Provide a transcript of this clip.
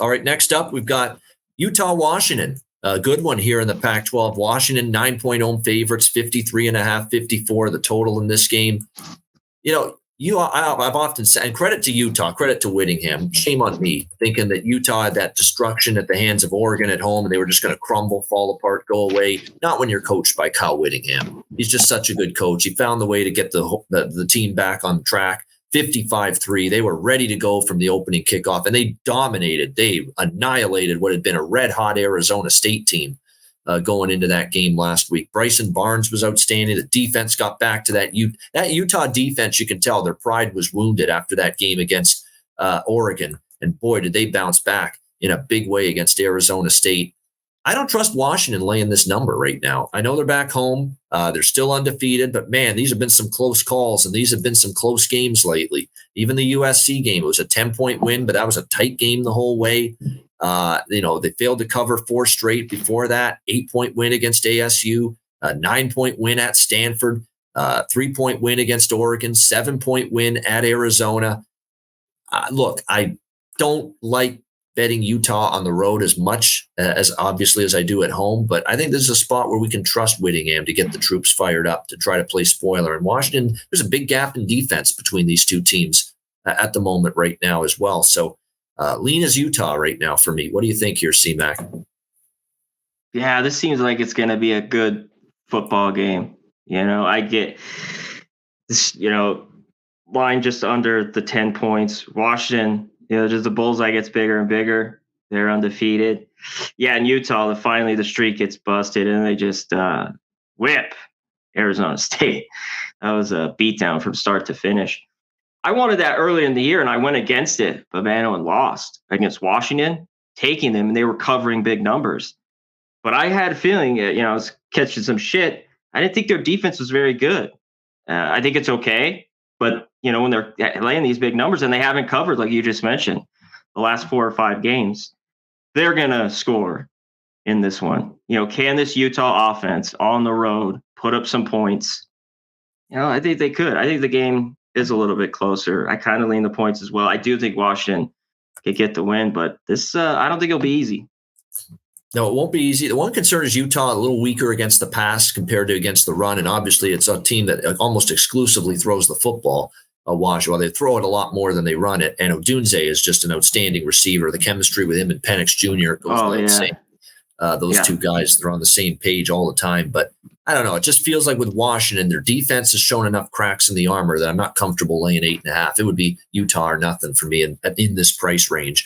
All right, next up, we've got Utah, Washington. A good one here in the Pac-12. Washington, 9-point home favorites, 53.5, 54, the total in this game. I've often said, and credit to Utah, credit to Whittingham. Shame on me thinking that Utah had that destruction at the hands of Oregon at home and they were just going to crumble, fall apart, go away. Not when you're coached by Kyle Whittingham. He's just such a good coach. He found the way to get the team back on track. 55-3. They were ready to go from the opening kickoff, and they dominated. They annihilated what had been a red-hot Arizona State team going into that game last week. Bryson Barnes was outstanding. The defense got back to that Utah defense. You can tell their pride was wounded after that game against Oregon, and boy, did they bounce back in a big way against Arizona State. I don't trust Washington laying this number right now. I know they're back home. They're still undefeated, but man, these have been some close calls and these have been some close games lately. Even the USC game, it was a 10-point win, but that was a tight game the whole way. They failed to cover 4 straight before that. 8-point win against ASU, a 9-point win at Stanford, 3-point win against Oregon, 7-point win at Arizona. Look, I don't like betting Utah on the road as much as obviously as I do at home, but I think this is a spot where we can trust Whittingham to get the troops fired up to try to play spoiler. In Washington, there's a big gap in defense between these two teams at the moment right now as well. So lean as Utah right now for me. What do you think here, C-Mac? Yeah, this seems like it's going to be a good football game. I get this, line just under the 10 points. Washington, just the bullseye gets bigger and bigger. They're undefeated. Yeah, in Utah, finally the streak gets busted and they just whip Arizona State. That was a beatdown from start to finish. I wanted that early in the year and I went against it, but man, I lost against Washington, taking them, and they were covering big numbers. But I had a feeling, I was catching some shit. I didn't think their defense was very good. I think it's okay, but when they're laying these big numbers and they haven't covered, like you just mentioned, the last 4 or 5 games, they're going to score in this one. Can this Utah offense on the road put up some points? I think they could. I think the game is a little bit closer. I kind of lean the points as well. I do think Washington could get the win, but this, I don't think it'll be easy. No, it won't be easy. The one concern is Utah a little weaker against the pass compared to against the run, and obviously it's a team that almost exclusively throws the football. Well, they throw it a lot more than they run it, and Odunze is just an outstanding receiver. The chemistry with him and Penix Jr. goes insane. Those two guys, they're on the same page all the time. But I don't know. It just feels like with Washington, their defense has shown enough cracks in the armor that I'm not comfortable laying 8.5. It would be Utah or nothing for me in this price range.